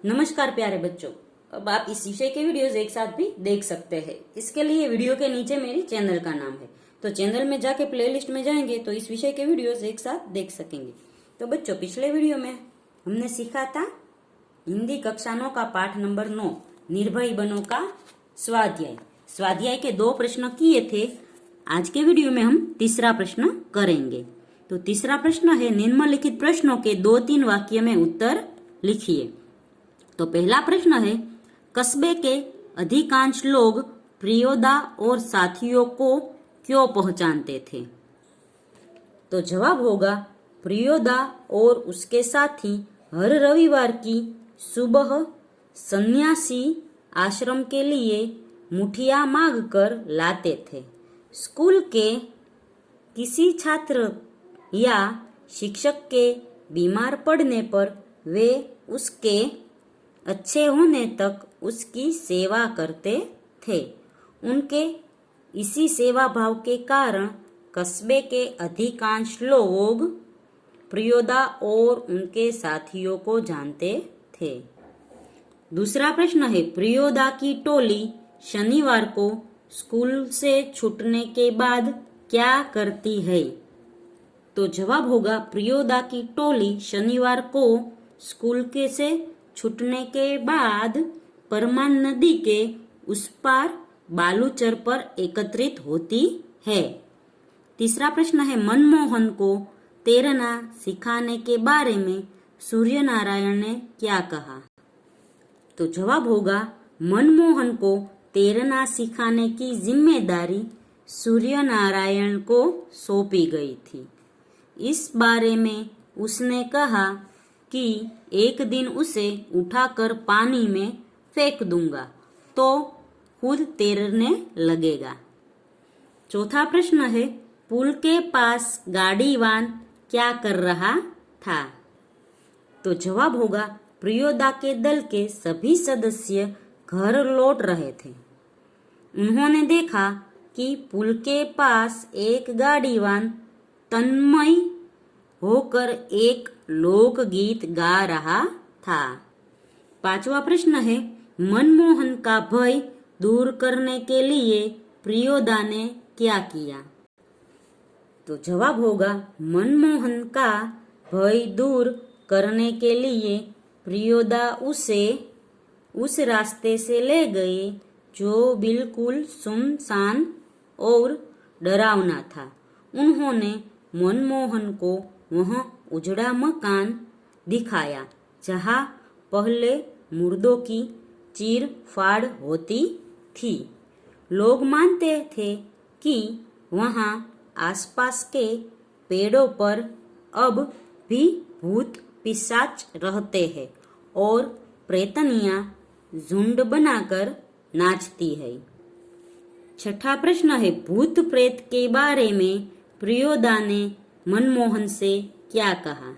नमस्कार प्यारे बच्चों। अब आप इस विषय के वीडियोस एक साथ भी देख सकते हैं। इसके लिए वीडियो के नीचे मेरी चैनल का नाम है, तो चैनल में जाके प्लेलिस्ट में जाएंगे तो इस विषय के वीडियोस एक साथ देख सकेंगे। तो बच्चों, पिछले वीडियो में हमने सीखा था हिंदी कक्षा 9 का पाठ नंबर 9 निर्भय बनो का स्वाध्याय के 2 प्रश्न किए थे। आज के वीडियो में हम तीसरा प्रश्न करेंगे। तो तीसरा प्रश्न है, निम्नलिखित प्रश्नों के 2-3 वाक्य में उत्तर लिखिए। तो पहला प्रश्न है, कस्बे के अधिकांश लोग प्रियोदा और साथियों को क्यों पहचानते थे? तो जवाब होगा, प्रियोदा और उसके साथी हर रविवार की सुबह सन्यासी आश्रम के लिए मुठिया मांग कर लाते थे। स्कूल के किसी छात्र या शिक्षक के बीमार पड़ने पर वे उसके अच्छे होने तक उसकी सेवा करते थे। उनके इसी सेवा भाव के कारण कस्बे के अधिकांश लोग प्रियोदा और उनके साथियों को जानते थे। दूसरा प्रश्न है, प्रियोदा की टोली शनिवार को स्कूल से छूटने के बाद क्या करती है? तो जवाब होगा, प्रियोदा की टोली शनिवार को स्कूल के से छूटने के बाद परमान नदी के उस पार बालूचर पर एकत्रित होती है। तीसरा प्रश्न है, मनमोहन को तैरना सिखाने के बारे में सूर्य नारायण ने क्या कहा? तो जवाब होगा, मनमोहन को तैरना सिखाने की जिम्मेदारी सूर्य नारायण को सौंपी गई थी। इस बारे में उसने कहा कि एक दिन उसे उठाकर पानी में फेंक दूंगा तो खुद तैरने लगेगा। चौथा प्रश्न है, पुल के पास गाड़ीवान क्या कर रहा था? तो जवाब होगा, प्रियोदा के दल के सभी सदस्य घर लौट रहे थे। उन्होंने देखा कि पुल के पास एक गाड़ीवान तन्मय होकर एक लोकगीत गा रहा था। पांचवा प्रश्न है, मनमोहन का भय दूर करने के लिए प्रियोदा ने क्या किया? तो जवाब होगा, मनमोहन का भय दूर करने के लिए प्रियोदा उसे उस रास्ते से ले गए जो बिल्कुल सुनसान और डरावना था। उन्होंने मनमोहन को वह उजड़ा मकान दिखाया जहाँ पहले मुर्दों की चीर फाड़ होती थी। लोग मानते थे कि वहाँ आसपास के पेड़ों पर अब भी भूत पिशाच रहते हैं और प्रेतनियाँ झुंड बनाकर नाचती है। छठा प्रश्न है, भूत प्रेत के बारे में प्रियोदा ने मनमोहन से क्या कहा?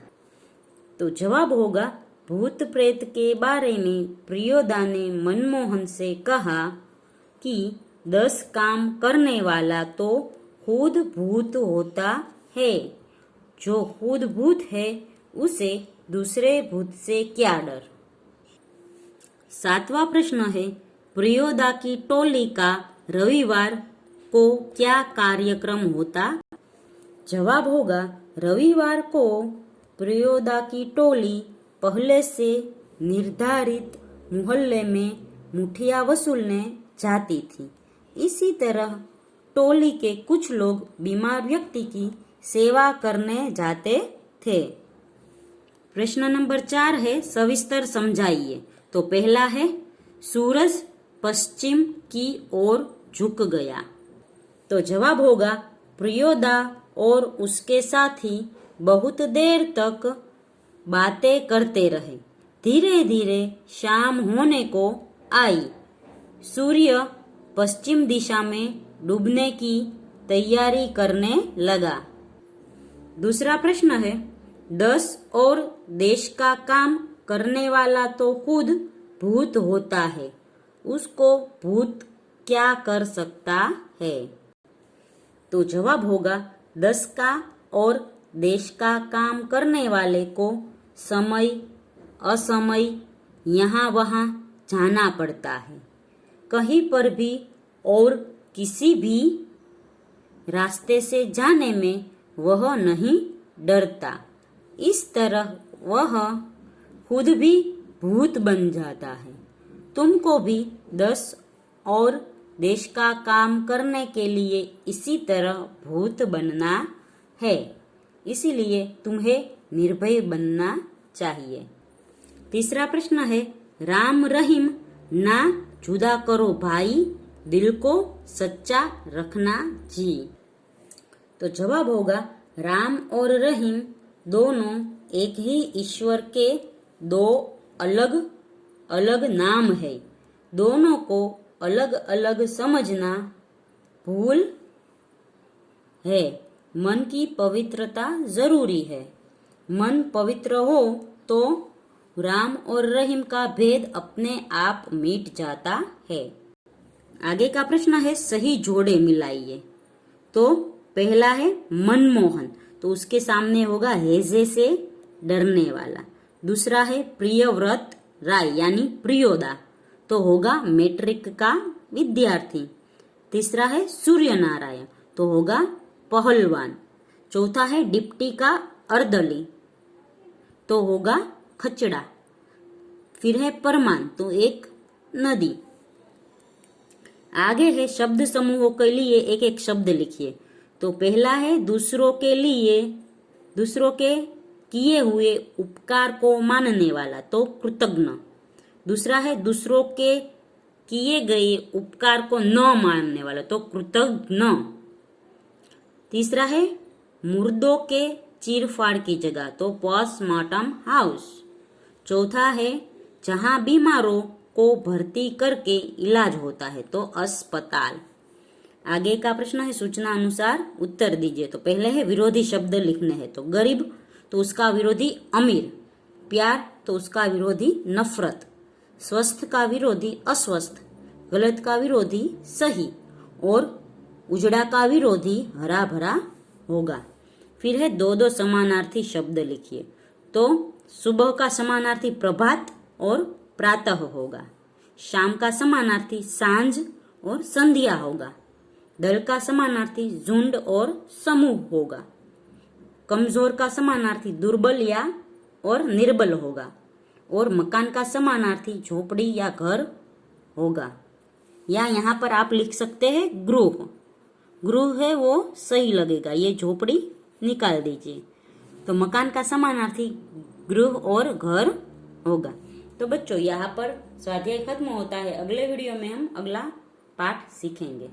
तो जवाब होगा, भूत प्रेत के बारे में प्रियोदा ने मनमोहन से कहा कि 10 काम करने वाला तो खुद भूत होता है। जो खुद भूत है उसे दूसरे भूत से क्या डर। सातवां प्रश्न है, प्रियोदा की टोली का रविवार को क्या कार्यक्रम होता? जवाब होगा, रविवार को प्रियोदा की टोली पहले से निर्धारित मोहल्ले में मुठिया वसूलने जाती थी। इसी तरह टोली के कुछ लोग बीमार व्यक्ति की सेवा करने जाते थे। प्रश्न नंबर 4 है, सविस्तर समझाइए। तो पहला है, सूरज पश्चिम की ओर झुक गया। तो जवाब होगा, प्रियोदा और उसके साथी बहुत देर तक बातें करते रहे। धीरे धीरे शाम होने को आई। सूर्य पश्चिम दिशा में डूबने की तैयारी करने लगा। दूसरा प्रश्न है, 10 और देश का काम करने वाला तो खुद भूत होता है, उसको भूत क्या कर सकता है? तो जवाब होगा, 10 का और देश का काम करने वाले को समय, असमय यहाँ वहाँ जाना पड़ता है, कहीं पर भी और किसी भी रास्ते से जाने में वह नहीं डरता। इस तरह वह खुद भी भूत बन जाता है। तुमको भी 10 और देश का काम करने के लिए इसी तरह भूत बनना है, इसीलिए तुम्हें निर्भय बनना चाहिए। तीसरा प्रश्न है, राम रहीम ना जुदा करो भाई, दिल को सच्चा रखना जी। तो जवाब होगा, राम और रहीम दोनों एक ही ईश्वर के दो अलग अलग नाम है। दोनों को अलग अलग समझना भूल है। मन की पवित्रता जरूरी है। मन पवित्र हो तो राम और रहीम का भेद अपने आप मिट जाता है। आगे का प्रश्न है, सही जोड़े मिलाइए। तो पहला है मनमोहन, तो उसके सामने होगा हेजे से डरने वाला। दूसरा है प्रियव्रत राय यानी प्रियोदा, तो होगा मैट्रिक का विद्यार्थी। तीसरा है सूर्य नारायण, तो होगा पहलवान। चौथा है डिप्टी का अर्दली, तो होगा खचड़ा। फिर है परमान, तो एक नदी। आगे है शब्द समूहों के लिए एक एक शब्द लिखिए। तो पहला है दूसरों के लिए, दूसरों के किए हुए उपकार को मानने वाला, तो कृतज्ञ। दूसरा है दूसरों के किए गए उपकार को न मानने वाला, तो कृतज्ञ। तीसरा है मुर्दों के चीरफाड़ की जगह, तो पोस्टमार्टम हाउस। चौथा है जहां बीमारों को भर्ती करके इलाज होता है, तो अस्पताल। आगे का प्रश्न है सूचना अनुसार उत्तर दीजिए। तो पहले है विरोधी शब्द लिखने हैं। तो गरीब, तो उसका विरोधी अमीर। प्यार, तो उसका विरोधी नफरत। स्वस्थ का विरोधी अस्वस्थ। गलत का विरोधी सही। और उजड़ा का विरोधी हरा भरा होगा। फिर है दो दो समानार्थी शब्द लिखिए। तो सुबह का समानार्थी प्रभात और प्रातः होगा। शाम का समानार्थी सांझ और संध्या होगा। दल का समानार्थी झुंड और समूह होगा। कमजोर का समानार्थी दुर्बल या और निर्बल होगा। और मकान का समानार्थी झोपड़ी या घर होगा। या यहाँ पर आप लिख सकते हैं गृह। गृह है वो सही लगेगा, ये झोपड़ी निकाल दीजिए। तो मकान का समानार्थी गृह और घर होगा। तो बच्चों यहाँ पर स्वाध्याय खत्म होता है। अगले वीडियो में हम अगला पाठ सीखेंगे।